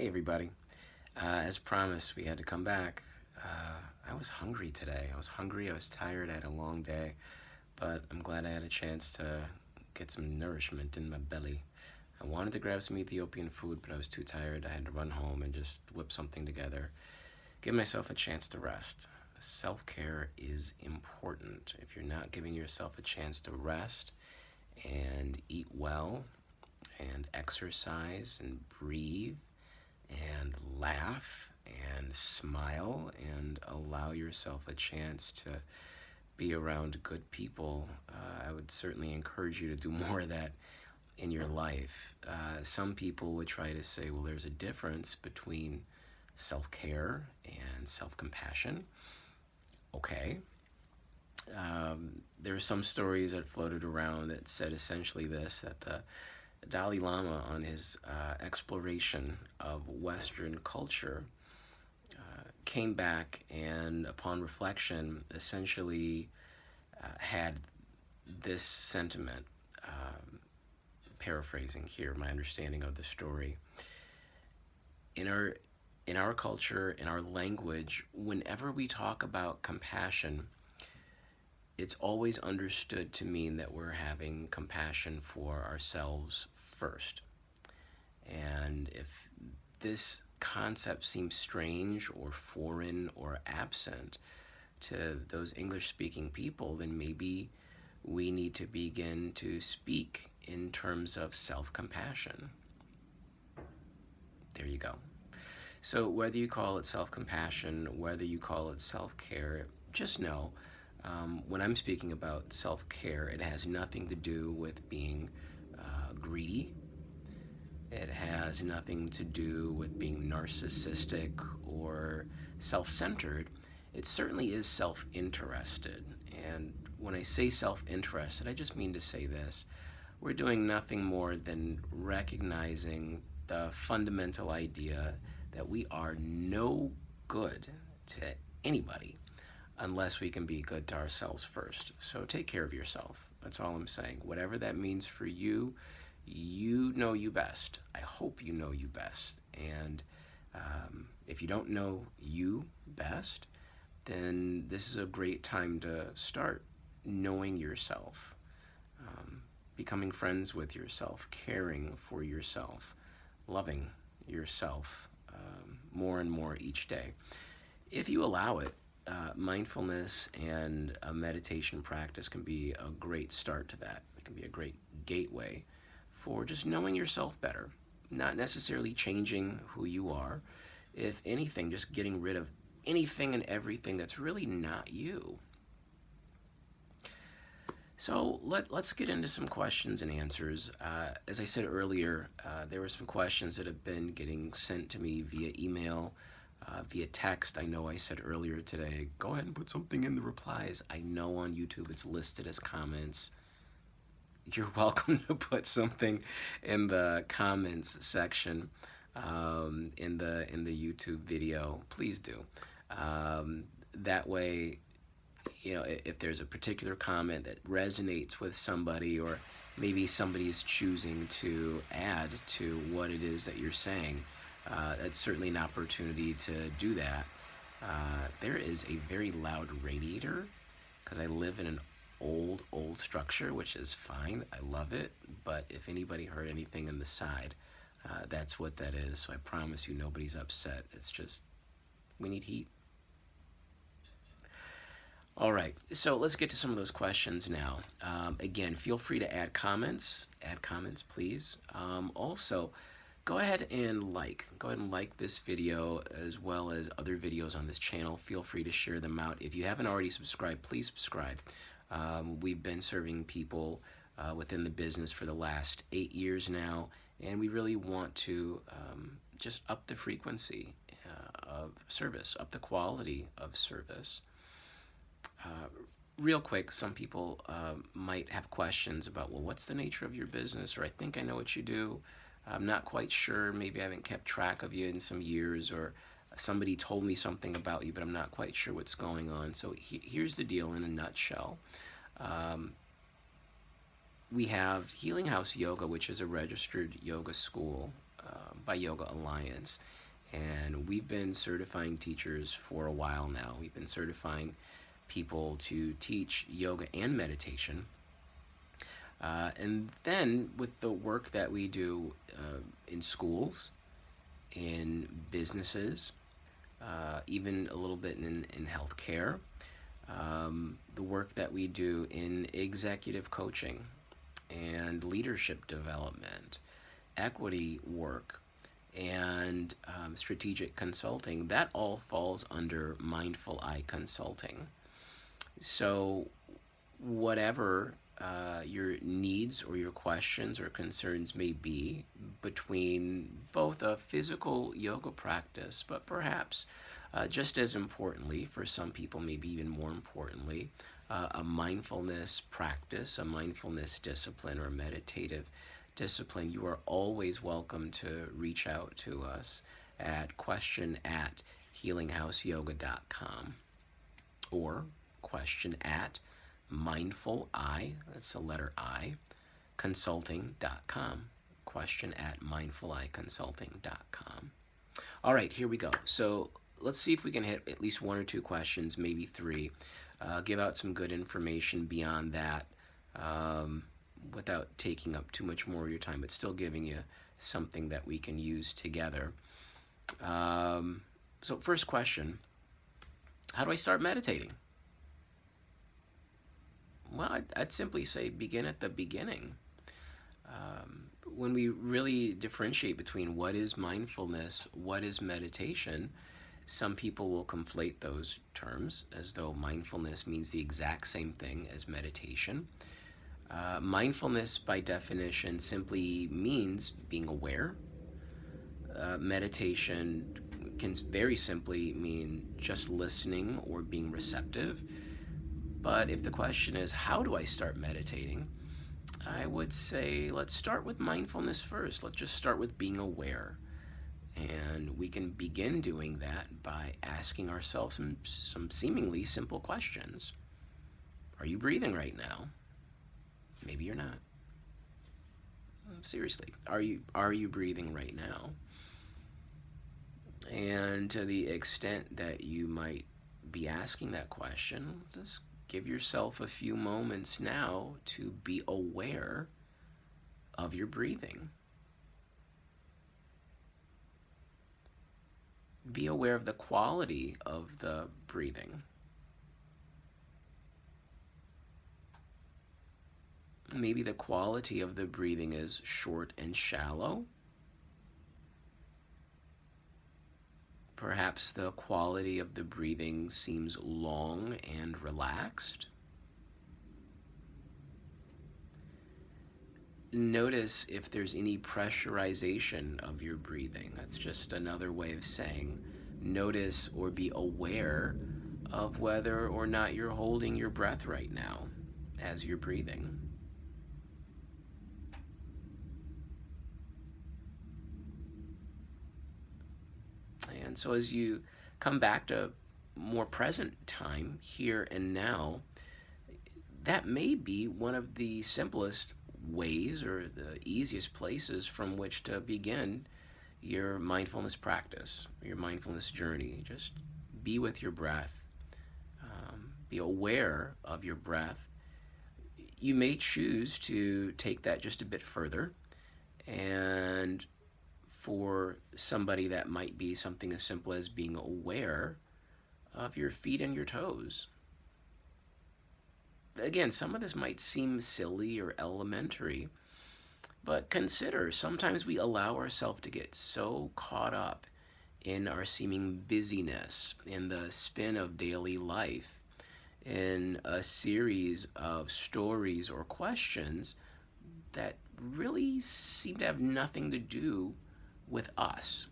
Hey everybody. As promised, we had to come back. I was hungry today. I was tired, I had a long day, but I'm glad I had a chance to get some nourishment in my belly. I wanted to grab some Ethiopian food, but I was too tired. I had to run home and just whip something together. Give myself a chance to rest. Self care is important. If you're not giving yourself a chance to rest and eat well and exercise and breathe, and laugh and smile and allow yourself a chance to be around good people, I would certainly encourage you to do more of that in your life. Some people would try to say, well, there's a difference between self care and self compassion. Okay. There are some stories that floated around that said essentially this, that the Dalai Lama, on his exploration of Western culture, came back and, upon reflection, essentially had this sentiment. Paraphrasing here, my understanding of the story. In our culture, in our language, whenever we talk about compassion, it's always understood to mean that we're having compassion for ourselves first. And if this concept seems strange or foreign or absent to those English speaking people, then maybe we need to begin to speak in terms of self compassion. There you go. So, whether you call it self compassion, whether you call it self care, just know when I'm speaking about self care, it has nothing to do with being greedy. It has nothing to do with being narcissistic or self centered. It certainly is self interested. And when I say self interested, I just mean to say this: we're doing nothing more than recognizing the fundamental idea that we are no good to anybody unless we can be good to ourselves first. So take care of yourself. That's all I'm saying. Whatever that means for you, you know you best. I hope you know you best. And if you don't know you best, then this is a great time to start knowing yourself, becoming friends with yourself, caring for yourself, loving yourself more and more each day. If you allow it, mindfulness and a meditation practice can be a great start to that. It can be a great gateway for just knowing yourself better, not necessarily changing who you are. If anything, just getting rid of anything and everything that's really not you. So let's get into some questions and answers. As I said earlier, there were some questions that have been getting sent to me via email, via text. I know I said earlier today, go ahead and put something in the replies. I know on YouTube it's listed as comments. You're welcome to put something in the comments section in the YouTube video. Please do. That way, you know, if there's a particular comment that resonates with somebody, or maybe somebody is choosing to add to what it is that you're saying, that's certainly an opportunity to do that. There is a very loud radiator because I live in an old structure, which is fine. I love it. But if anybody heard anything on the side, that's what that is. So I promise you nobody's upset. It's just we need heat. All right, so let's get to some of those questions now. Again, feel free to add comments. Add comments, please. Also, go ahead and like this video as well as other videos on this channel. Feel free to share them out. If you haven't already subscribed, please subscribe. We've been serving people within the business for the last 8 years now, and we really want to just up the frequency of service, up the quality of service. Real quick, some people might have questions about, well, what's the nature of your business? Or I think I know what you do. I'm not quite sure. Maybe I haven't kept track of you in some years, or somebody told me something about you, but I'm not quite sure what's going on. So here's the deal in a nutshell. We have Healing House Yoga, which is a registered yoga school by Yoga Alliance. And we've been certifying teachers for a while now. We've been certifying people to teach yoga and meditation. And then with the work that we do in schools, in businesses, even a little bit in healthcare, the work that we do in executive coaching and leadership development, equity work, and strategic consulting, that all falls under Mindful Eye Consulting. So, whatever your needs or your questions or concerns may be between both a physical yoga practice, but perhaps just as importantly, for some people, maybe even more importantly, a mindfulness practice, a mindfulness discipline, or meditative discipline, you are always welcome to reach out to us at question@healinghouseyoga.com or question@mindful eye, that's the letter I, consulting.com. Question@mindfuleyeconsulting.com. All right, here we go. So let's see if we can hit at least one or two questions, maybe three. Give out some good information beyond that without taking up too much more of your time, but still giving you something that we can use together. So first question, how do I start meditating? Well, I'd simply say begin at the beginning. When we really differentiate between what is mindfulness, what is meditation, some people will conflate those terms as though mindfulness means the exact same thing as meditation. Mindfulness, by definition, simply means being aware. Meditation can very simply mean just listening or being receptive. But if the question is, how do I start meditating? I would say, let's start with mindfulness first. Let's just start with being aware. And we can begin doing that by asking ourselves some seemingly simple questions. Are you breathing right now? Maybe you're not. Seriously, are you breathing right now? And to the extent that you might be asking that question, just give yourself a few moments now to be aware of your breathing. Be aware of the quality of the breathing. Maybe the quality of the breathing is short and shallow. Perhaps the quality of the breathing seems long and relaxed. Notice if there's any pressurization of your breathing. That's just another way of saying notice or be aware of whether or not you're holding your breath right now as you're breathing. And so as you come back to more present time, here and now, that may be one of the simplest ways or the easiest places from which to begin your mindfulness practice, your mindfulness journey. Just be with your breath. Be aware of your breath. You may choose to take that just a bit further, and for somebody that might be something as simple as being aware of your feet and your toes. Again, some of this might seem silly or elementary, but consider sometimes we allow ourselves to get so caught up in our seeming busyness, in the spin of daily life, in a series of stories or questions that really seem to have nothing to do with us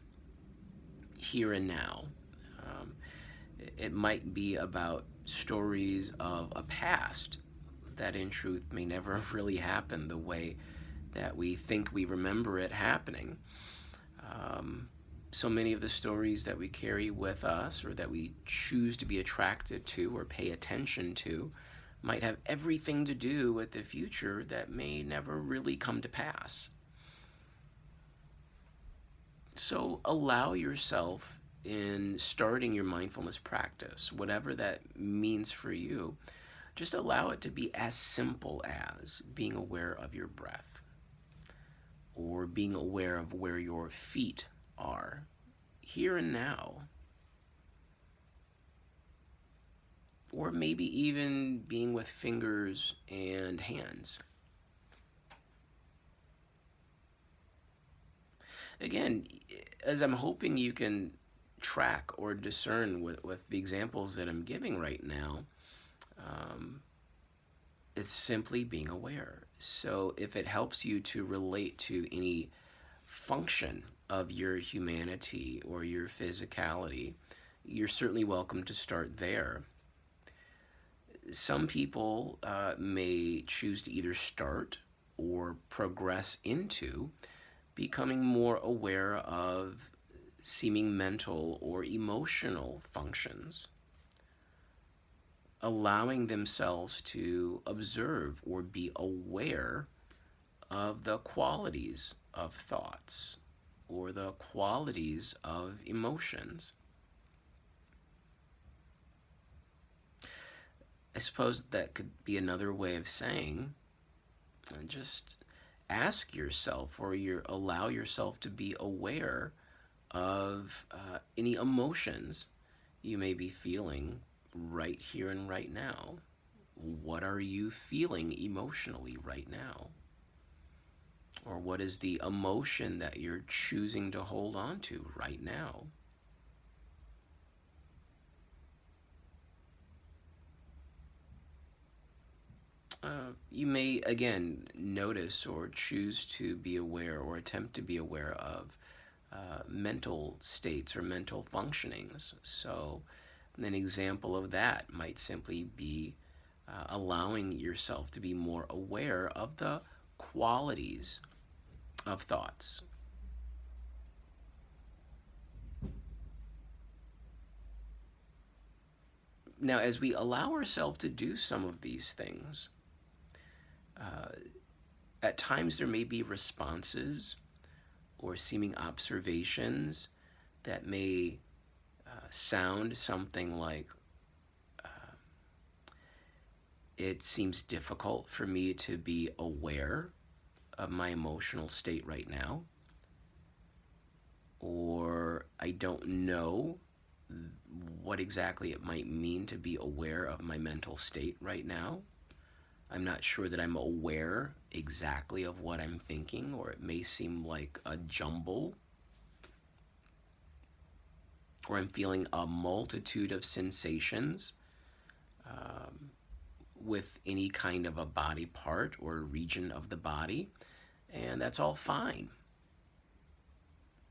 here and now. It might be about stories of a past that in truth may never have really happened the way that we think we remember it happening. So many of the stories that we carry with us or that we choose to be attracted to or pay attention to might have everything to do with the future that may never really come to pass. So allow yourself in starting your mindfulness practice, whatever that means for you, just allow it to be as simple as being aware of your breath or being aware of where your feet are here and now, or maybe even being with fingers and hands. Again, as I'm hoping you can track or discern with the examples that I'm giving right now, um, it's simply being aware. So if it helps you to relate to any function of your humanity or your physicality, you're certainly welcome to start there. Some people may choose to either start or progress into becoming more aware of seeming mental or emotional functions, allowing themselves to observe or be aware of the qualities of thoughts or the qualities of emotions. I suppose that could be another way of saying, just ask yourself or allow yourself to be aware of any emotions you may be feeling right here and right now. What are you feeling emotionally right now? Or what is the emotion that you're choosing to hold on to right now? You may again notice or choose to be aware or attempt to be aware of mental states or mental functionings. So, an example of that might simply be allowing yourself to be more aware of the qualities of thoughts. Now, as we allow ourselves to do some of these things, uh, at times there may be responses or seeming observations that may sound something like, it seems difficult for me to be aware of my emotional state right now, or I don't know what exactly it might mean to be aware of my mental state right now. I'm not sure that I'm aware exactly of what I'm thinking, or it may seem like a jumble, or I'm feeling a multitude of sensations um, with any kind of a body part or region of the body, and that's all fine.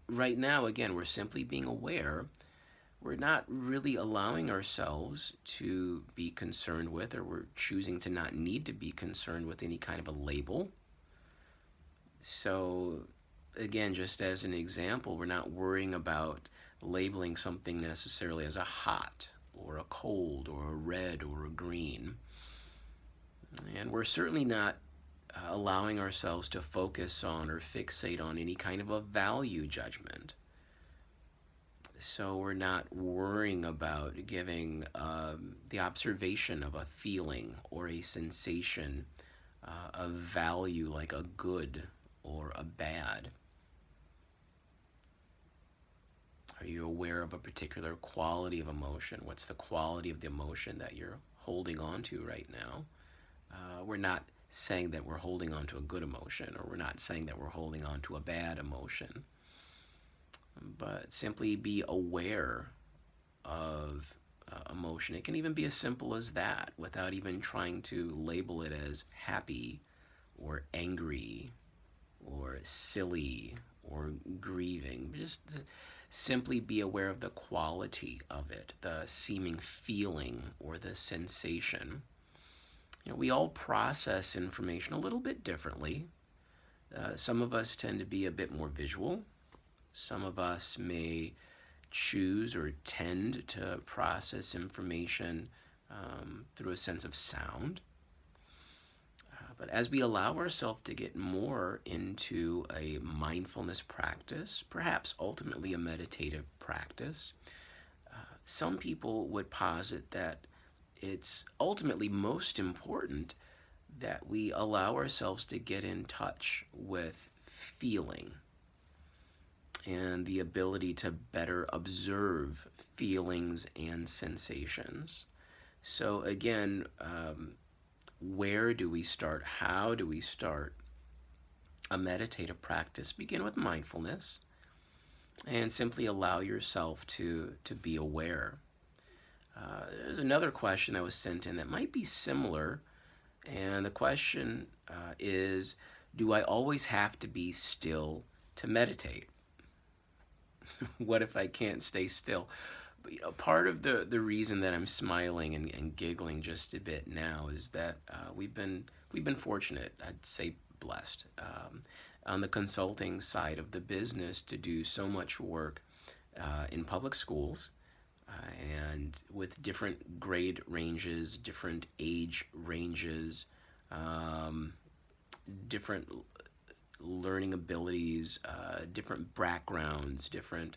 Right now, again, we're simply being aware. We're not really allowing ourselves to be concerned with, or we're choosing to not need to be concerned with any kind of a label. So, again, just as an example, we're not worrying about labeling something necessarily as a hot or a cold or a red or a green. And we're certainly not allowing ourselves to focus on or fixate on any kind of a value judgment. So we're not worrying about giving the observation of a feeling or a sensation of value like a good or a bad. Are you aware of a particular quality of emotion? What's the quality of the emotion that you're holding on to right now? We're not saying that we're holding on to a good emotion, or we're not saying that we're holding on to a bad emotion, but simply be aware of emotion. It can even be as simple as that without even trying to label it as happy or angry or silly or grieving. Just simply be aware of the quality of it, the seeming feeling or the sensation. We all process information a little bit differently. Some of us tend to be a bit more visual. Some of us may choose or tend to process information through a sense of sound. But as we allow ourselves to get more into a mindfulness practice, perhaps ultimately a meditative practice, some people would posit that it's ultimately most important that we allow ourselves to get in touch with feeling and the ability to better observe feelings and sensations. So, again, where do we start? How do we start a meditative practice? Begin with mindfulness and simply allow yourself to be aware. There's another question that was sent in that might be similar, and the question is, do I always have to be still to meditate? What if I can't stay still? But, part of the reason that I'm smiling and giggling just a bit now is that we've been fortunate, I'd say blessed, on the consulting side of the business to do so much work in public schools uh, and with different grade ranges, different age ranges, um, different learning abilities, different backgrounds, different,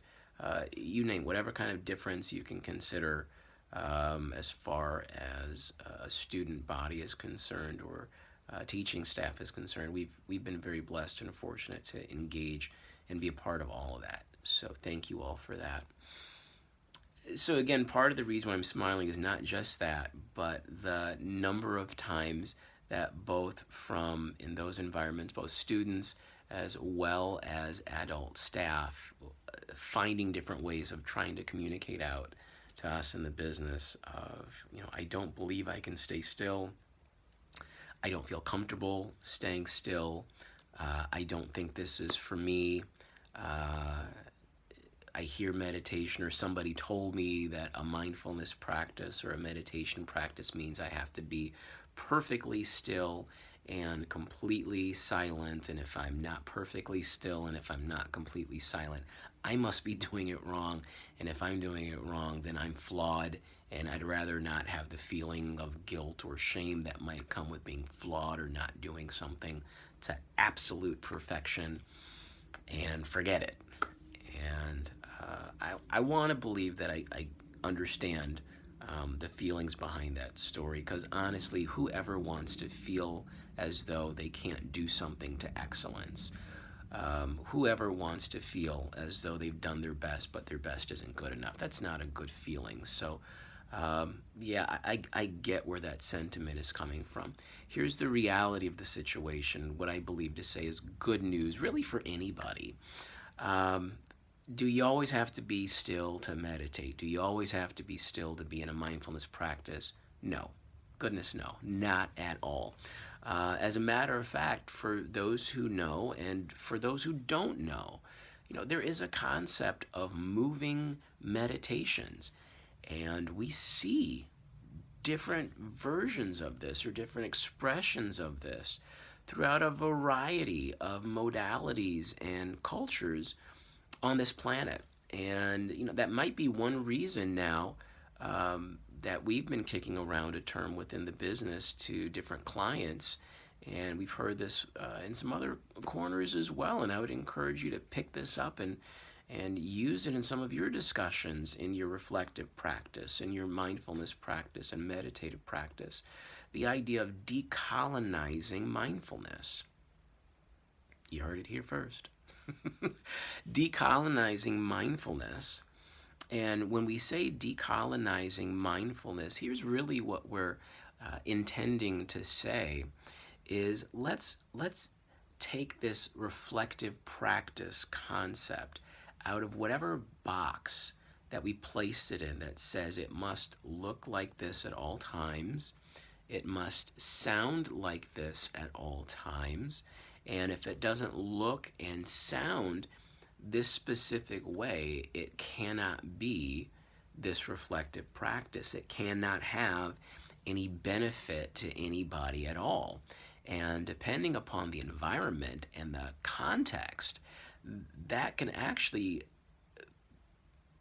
you name whatever kind of difference you can consider as far as a student body is concerned or teaching staff is concerned. We've been very blessed and fortunate to engage and be a part of all of that. So thank you all for that. So again, part of the reason why I'm smiling is not just that, but the number of times that both from in those environments, both students as well as adult staff, finding different ways of trying to communicate out to us in the business of, I don't believe I can stay still. I don't feel comfortable staying still. I don't think this is for me. Uh, I hear meditation, or somebody told me that a mindfulness practice or a meditation practice means I have to be perfectly still and completely silent. And if I'm not perfectly still and if I'm not completely silent, I must be doing it wrong. And if I'm doing it wrong, then I'm flawed. And I'd rather not have the feeling of guilt or shame that might come with being flawed or not doing something to absolute perfection and forget it. And I want to believe that I understand the feelings behind that story, because honestly, whoever wants to feel as though they can't do something to excellence, whoever wants to feel as though they've done their best but their best isn't good enough, that's not a good feeling. So yeah, I get where that sentiment is coming from. Here's the reality of the situation. What I believe to say is good news, really, for anybody. Um, do you always have to be still to meditate? Do you always have to be still to be in a mindfulness practice? No. Goodness, no. Not at all. As a matter of fact, for those who know and for those who don't know, there is a concept of moving meditations. And we see different versions of this or different expressions of this throughout a variety of modalities and cultures on this planet. And that might be one reason now that we've been kicking around a term within the business to different clients, and we've heard this in some other corners as well. And I would encourage you to pick this up and use it in some of your discussions in your reflective practice, in your mindfulness practice and meditative practice. The idea of decolonizing mindfulness. You heard it here first. Decolonizing mindfulness. And when we say decolonizing mindfulness, here's really what we're intending to say is let's take this reflective practice concept out of whatever box that we placed it in that says it must look like this at all times, it must sound like this at all times, and if it doesn't look and sound this specific way, it cannot be this reflective practice. It cannot have any benefit to anybody at all. And depending upon the environment and the context, that can actually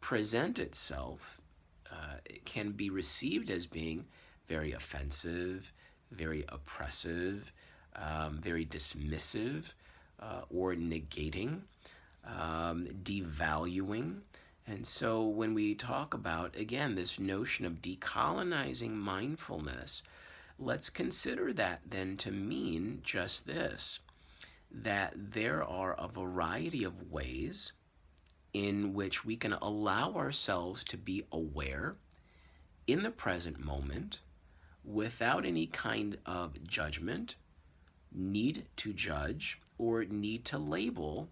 present itself, it can be received as being very offensive, very oppressive, very dismissive or negating, devaluing. And so when we talk about, again, this notion of decolonizing mindfulness, let's consider that then to mean just this, that there are a variety of ways in which we can allow ourselves to be aware in the present moment without any kind of judgment, need to judge, or need to label,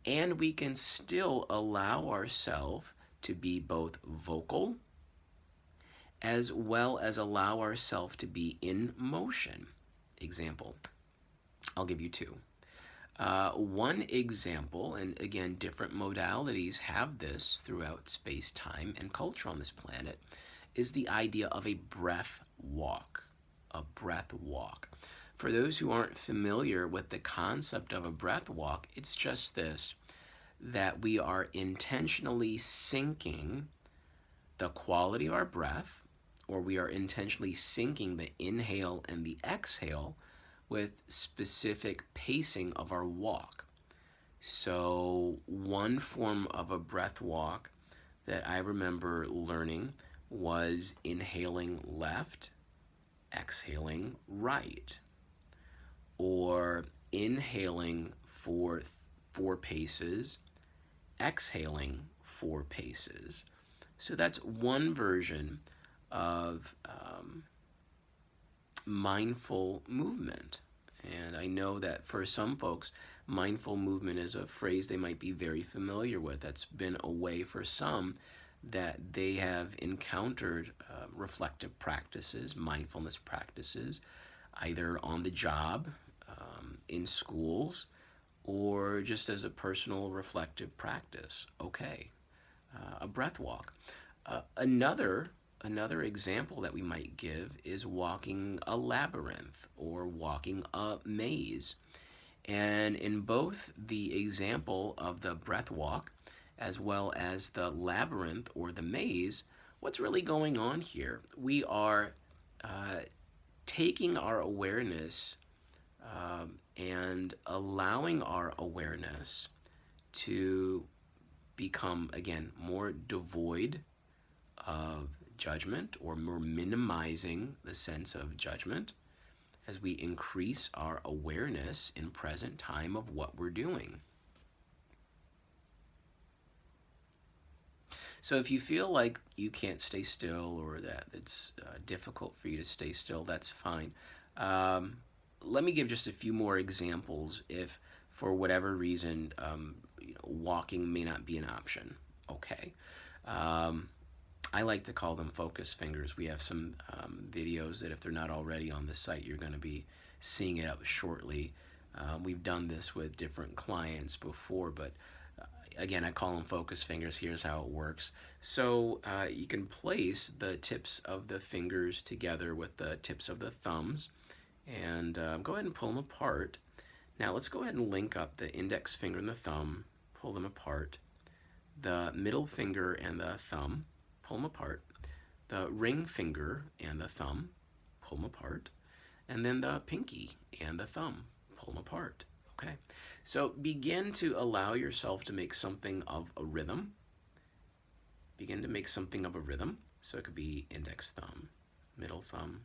and we can still allow ourselves to be both vocal as well as allow ourselves to be in motion. Example, I'll give you two. One example, and again, different modalities have this throughout space, time, and culture on this planet, is the idea of a breath walk. A breath walk. For those who aren't familiar with the concept of a breath walk, it's just this, that we are intentionally syncing the quality of our breath, or we are intentionally syncing the inhale and the exhale with specific pacing of our walk. So one form of a breath walk that I remember learning was inhaling left, exhaling right, or inhaling for 4 paces, exhaling 4 paces. So that's one version of mindful movement. And I know that for some folks, mindful movement is a phrase they might be very familiar with. That's been a way for some that they have encountered reflective practices, mindfulness practices, either on the job, in schools, or just as a personal reflective practice. Okay, a breath walk. Another example that we might give is walking a labyrinth or walking a maze. And in both the example of the breath walk as well as the labyrinth or the maze, what's really going on here? We are taking our awareness and allowing our awareness to become, again, more devoid of judgment, or more minimizing the sense of judgment as we increase our awareness in present time of what we're doing. So if you feel like you can't stay still, or that it's difficult for you to stay still, that's fine. Let me give just a few more examples if, for whatever reason, walking may not be an option. Okay. I like to call them focus fingers. We have some videos that, if they're not already on the site, you're going to be seeing it up shortly. We've done this with different clients before, but again, I call them focus fingers. Here's how it works. So you can place the tips of the fingers together with the tips of the thumbs, and go ahead and pull them apart. Now let's go ahead and link up the index finger and the thumb, pull them apart. The middle finger and the thumb, pull them apart. The ring finger and the thumb, pull them apart. And then the pinky and the thumb, pull them apart. Okay, so begin to allow yourself to make something of a rhythm. Begin to make something of a rhythm. So it could be index thumb, middle thumb,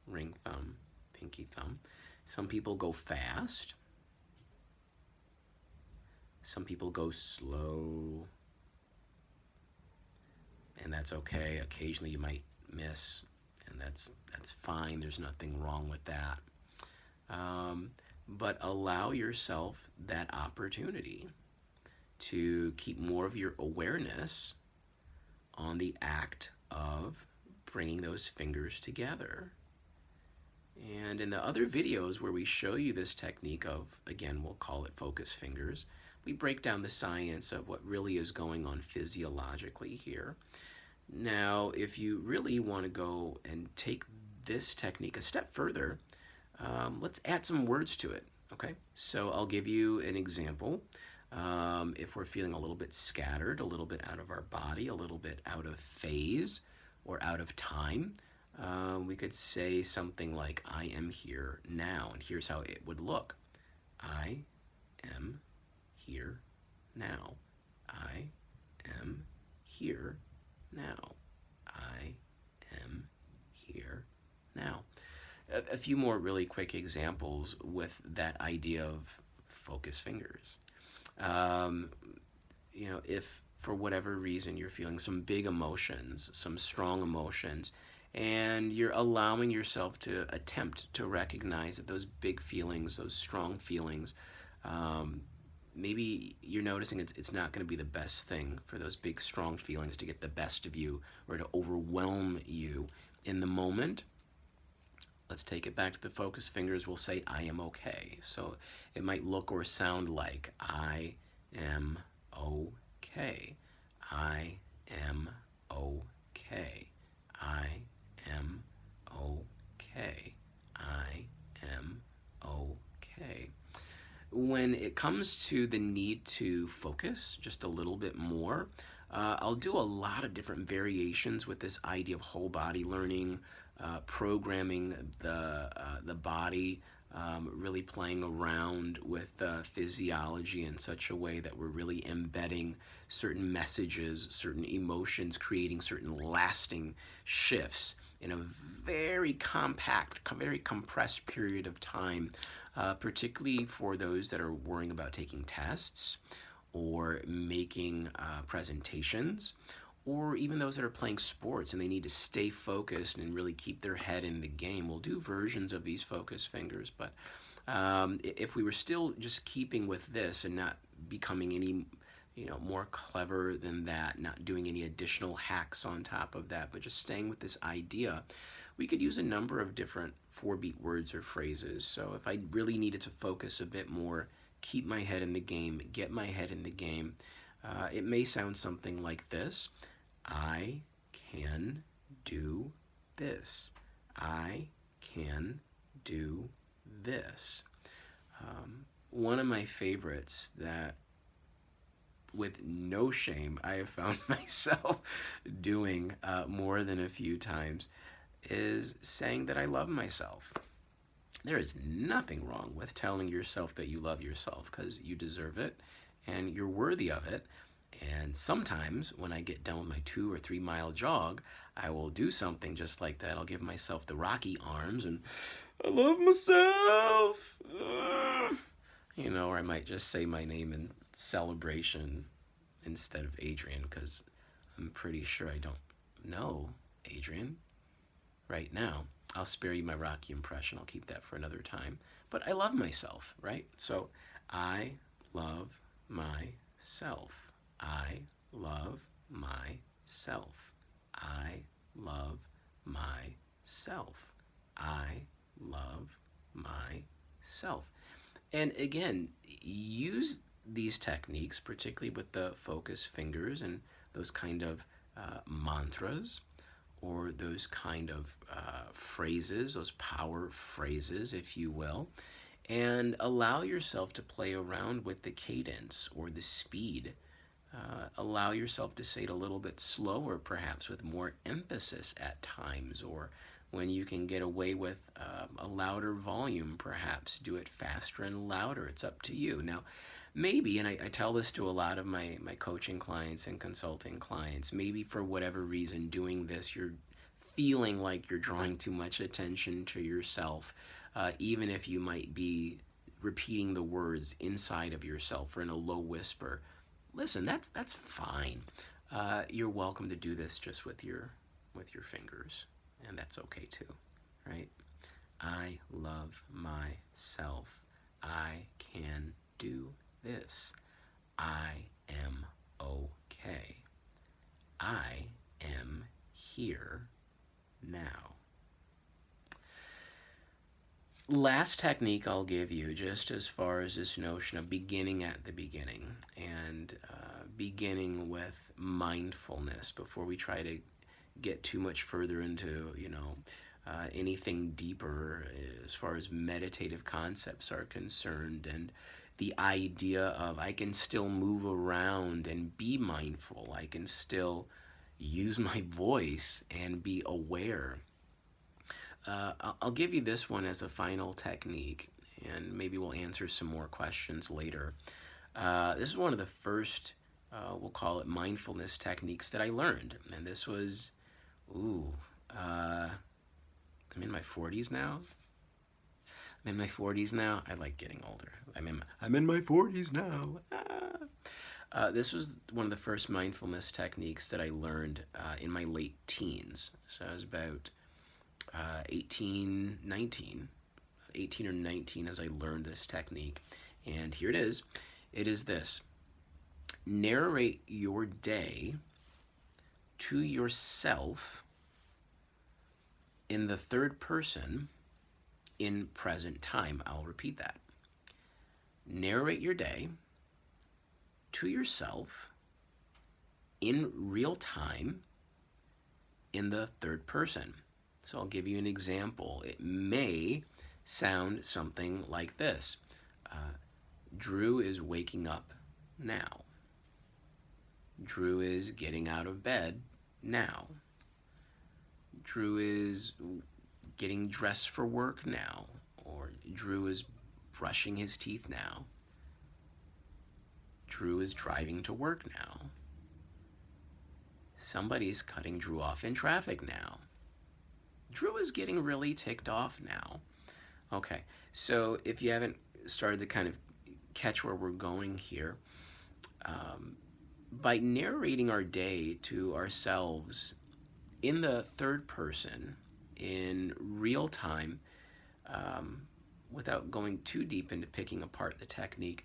ring thumb, pinky thumb. Some people go fast. Some people go slow. And that's okay. Occasionally you might miss, and that's fine. There's nothing wrong with that. But allow yourself that opportunity to keep more of your awareness on the act of bringing those fingers together. And in the other videos where we show you this technique of, again, we'll call it focus fingers, we break down the science of what really is going on physiologically here. Now, if you really want to go and take this technique a step further, let's add some words to it, okay? So I'll give you an example. If we're feeling a little bit scattered, a little bit out of our body, a little bit out of phase or out of time, We could say something like, I am here now, and here's how it would look. I am here now. I am here now. I am here now. A few more really quick examples with that idea of focus fingers. Um, if for whatever reason you're feeling some big emotions, some strong emotions, and you're allowing yourself to attempt to recognize that those big feelings, those strong feelings, um, maybe you're noticing it's not going to be the best thing for those big, strong feelings to get the best of you or to overwhelm you in the moment. Let's take it back to the focus fingers. We'll say, I am okay. So it might look or sound like, I am okay. I am okay. I am okay. I am okay. When it comes to the need to focus just a little bit more, I'll do a lot of different variations with this idea of whole body learning, programming the body, really playing around with physiology in such a way that we're really embedding certain messages, certain emotions, creating certain lasting shifts in a very compact, very compressed period of time, particularly for those that are worrying about taking tests or making presentations, or even those that are playing sports and they need to stay focused and really keep their head in the game. We'll do versions of these focus fingers, but if we were still just keeping with this and not becoming any more clever than that, not doing any additional hacks on top of that, but just staying with this idea, we could use a number of different 4-beat words or phrases. So if I really needed to focus a bit more, keep my head in the game, get my head in the game, it may sound something like this. I can do this. I can do this. One of my favorites that, with no shame, I have found myself doing more than a few times is saying that I love myself. There is nothing wrong with telling yourself that you love yourself because you deserve it and you're worthy of it. And sometimes when I get done with my 2 or 3 mile jog, I will do something just like that. I'll give myself the Rocky arms and I love myself. Or I might just say my name in celebration instead of Adrian because I'm pretty sure I don't know Adrian right now. I'll spare you my Rocky impression. I'll keep that for another time. But I love myself, right? So I love myself. I love myself. I love myself. I love myself. And again, use these techniques, particularly with the focus fingers and those kind of mantras or those kind of phrases, those power phrases, if you will, and allow yourself to play around with the cadence or the speed. Allow yourself to say it a little bit slower, perhaps with more emphasis at times, or when you can get away with a louder volume, perhaps do it faster and louder. It's up to you. Now, maybe, and I tell this to a lot of my coaching clients and consulting clients, maybe for whatever reason doing this, you're feeling like you're drawing too much attention to yourself, even if you might be repeating the words inside of yourself or in a low whisper. Listen, that's fine. You're welcome to do this just with your fingers, and that's okay too, right? I love myself. I can do this. I am okay. I am here now. Last technique I'll give you, just as far as this notion of beginning at the beginning and beginning with mindfulness before we try to get too much further into, anything deeper as far as meditative concepts are concerned, and the idea of I can still move around and be mindful. I can still use my voice and be aware. I'll give you this one as a final technique, and maybe we'll answer some more questions later. This is one of the first, we'll call it mindfulness techniques that I learned. And this was, ooh, I'm in my 40s now. I'm in my 40s now. I like getting older. I'm in my 40s now. This was one of the first mindfulness techniques that I learned in my late teens. So I was about 18, 19, 18 or 19 as I learned this technique. And here it is. It is this: narrate your day to yourself in the third person in present time. I'll repeat that. Narrate your day to yourself in real time in the third person. So I'll give you an example. It may sound something like this. Drew is waking up now. Drew is getting out of bed now. Drew is getting dressed for work now. Or Drew is brushing his teeth now. Drew is driving to work now. Somebody's cutting Drew off in traffic now. Drew is getting really ticked off now. Okay, so if you haven't started to kind of catch where we're going here, by narrating our day to ourselves in the third person, in real time, without going too deep into picking apart the technique,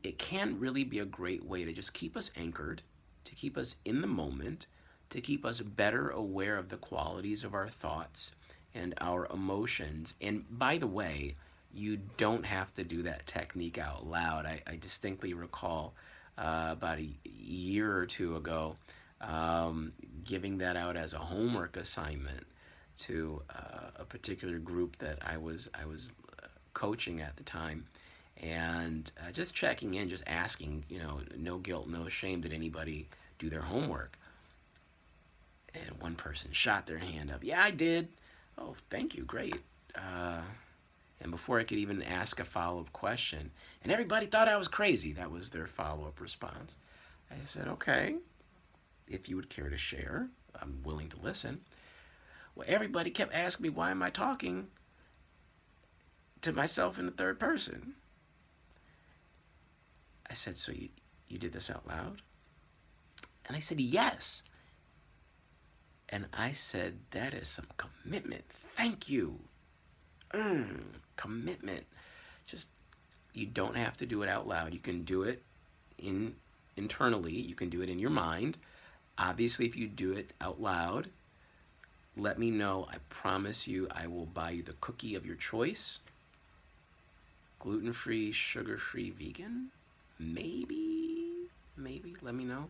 it can really be a great way to just keep us anchored, to keep us in the moment, to keep us better aware of the qualities of our thoughts and our emotions. And by the way, you don't have to do that technique out loud. I distinctly recall about a year or two ago giving that out as a homework assignment to a particular group that I was coaching at the time, and just checking in, just asking, no guilt, no shame, did anybody do their homework? And one person shot their hand up. Yeah, I did. Oh, thank you, great. And before I could even ask a follow-up question, and everybody thought I was crazy. That was their follow-up response. I said, okay, if you would care to share, I'm willing to listen. Well, everybody kept asking me, why am I talking to myself in the third person? I said, so you did this out loud? And I said, yes. And I said, that is some commitment. Thank you. Commitment. Just, you don't have to do it out loud. You can do it internally. You can do it in your mind. Obviously, if you do it out loud, let me know. I promise you I will buy you the cookie of your choice. Gluten-free, sugar-free, vegan? Maybe. Let me know.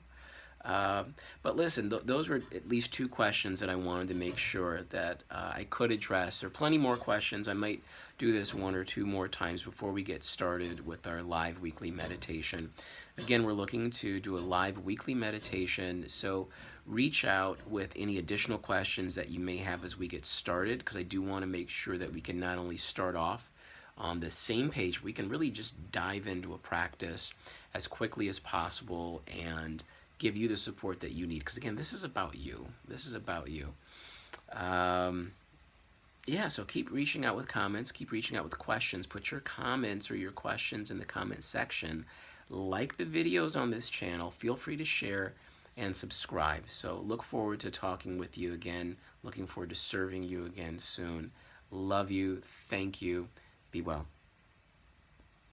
But listen, those were at least two questions that I wanted to make sure that I could address. There are plenty more questions. I might do this one or two more times before we get started with our live weekly meditation. Again, we're looking to do a live weekly meditation, so reach out with any additional questions that you may have as we get started, because I do want to make sure that we can not only start off on the same page, we can really just dive into a practice as quickly as possible and give you the support that you need. Because again, this is about you. This is about you. Yeah, so keep reaching out with comments. Keep reaching out with questions. Put your comments or your questions in the comment section. Like the videos on this channel. Feel free to share and subscribe. So look forward to talking with you again. Looking forward to serving you again soon. Love you. Thank you. Be well.